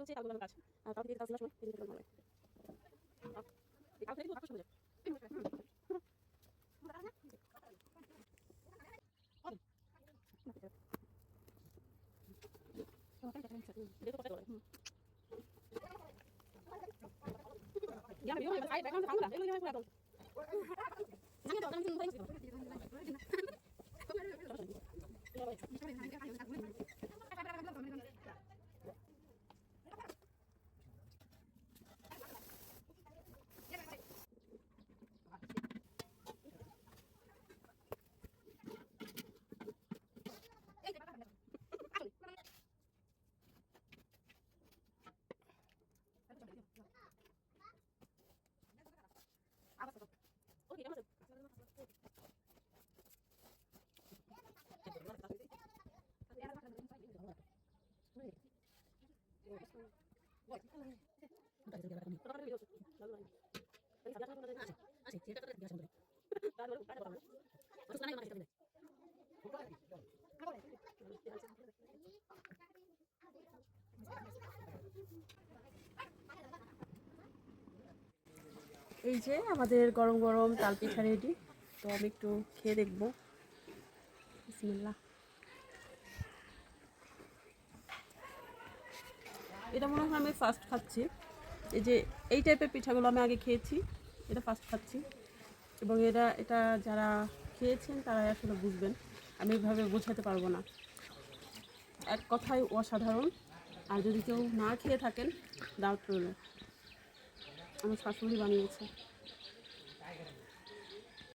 চলছে কালগুলোর কাজ। কাল থেকে কাজ শোনার সময় এই ভালো হয়। কাল থেকে কিন্তু শোনা যায়। Ya, yo me cae, pegando cámara, yo me cae. এই যে আমাদের গরম গরম তাল পিঠা রেডি। তো আমি একটু খেয়ে দেখবো। বিসমিল্লাহ। এটা মনে হয় আমি ফার্স্ট খাচ্ছি। এই যে এই টাইপের পিঠাগুলো আমি আগে খেয়েছি, এটা ফার্স্ট খাচ্ছি। এবং এটা যারা খেয়েছেন তারাই আসলে বুঝবেন, আমি এইভাবে বোঝাতে পারবো না। এক কথায় অসাধারণ। আর যদি কেউ না খেয়ে থাকেন, দাওয়াত রইল। আমার শাশুড়ি বানিয়েছে।